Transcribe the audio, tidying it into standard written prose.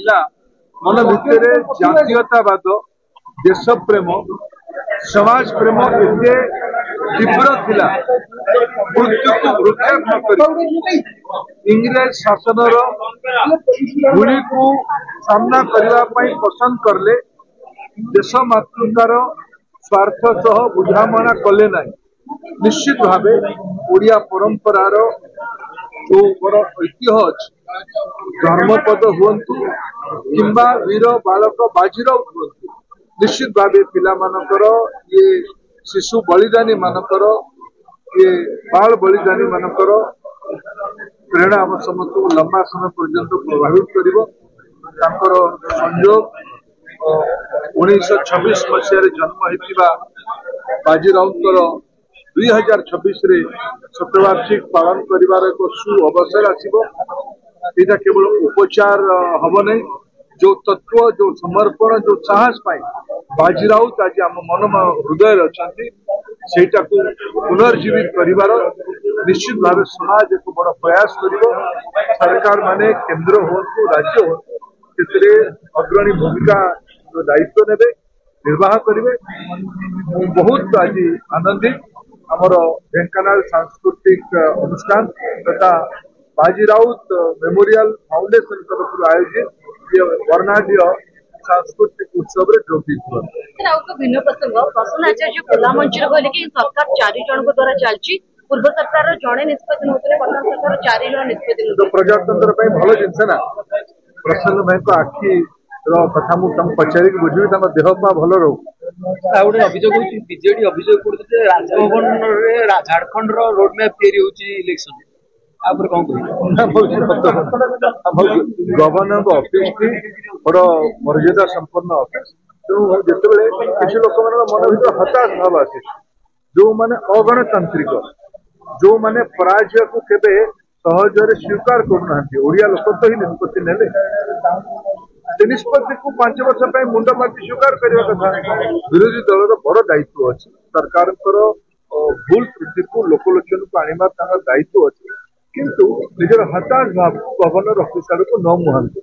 थिला मन भितर जातीयतावाद देश प्रेम समाज प्रेम एते तीव्र थिला मृत्यु को वृक्षेप न इंग्रेज शासन गुड़ी को सामना करने पसंद करले देश मातृकार स्वार्थ सह बुझामणा कले ना निश्चित भाव ओडिया परंपरार जो बड़ ऐतिह्य अच्छी धर्मपद हुंतु किंबा वीर बालक बाजीराउत हुंतु निश्चित भाव पिला मानकर ये शिशु बलिदानी मानकर ये बाल बलिदानी मानकर प्रेरणा आम समस्त लंबा समय पर्यंत प्रभावित कर संयोग 1926 मसीह जन्म होता बाजीराउतर 2026 शतवार्षिक पालन कर एक सु अवसर आसो यहाँ केवल उपचार हम नहीं जो तत्व जो समर्पण जो साहस पाए बाजीराउत आज आम मन हृदय अच्छा सेटा को पुनर्जीवित कर निश्चित भाव समाज एक बड़ प्रयास कर सरकार माने केंद्र हूँ राज्य हूँ अग्रणी भूमिका दायित्व ने निर्वाह करेंगे बहुत आज आनंदित आमर ढेंकानाल सांस्कृतिक अनुष्ठान तथा बाजीराउत मेमोरियल फाउंडेशन तरफ आयोजित ये वर्णाढ़ सांस्कृतिक उत्सव भिन्न प्रसंग प्रसन्न आचार्य खुला मंच कहले कि सरकार 4 जन द्वारा चलती पूर्व सरकार जड़े निष्पत्ति नौते वर्तमान सरकार 4 जन निष्पत्ति प्रजातंत्र भल जिनस ना प्रसन्न भाई को आखि कथा मुझे पचारिक बुझी देह पा भल रो गोटे अभियोग बीजेडी अभियोग कर Raj Bhavan Jharkhand road map election governor office की बड़ मर्यादा संपन्न ऑफिस तेणु जिते किसी लोक मन भर हताश भाव आसे जो मैंने अगणतांत्रिक जो मैंने पराजय को केवे सहजरे स्वीकार करना ओडिया लोक तो ही निष्पत्ति नेले निष्पत्ति को 5 वर्ष मुंड माटी स्वीकार करने कथा विरोधी दल बड़ दायित्व अच्छी सरकार भूल त्रुटि को लोकलोचन को आने दायित्व अच्छी किंतु निजर हताश भाव गवर्नर ऑफिसर को न मुहांती।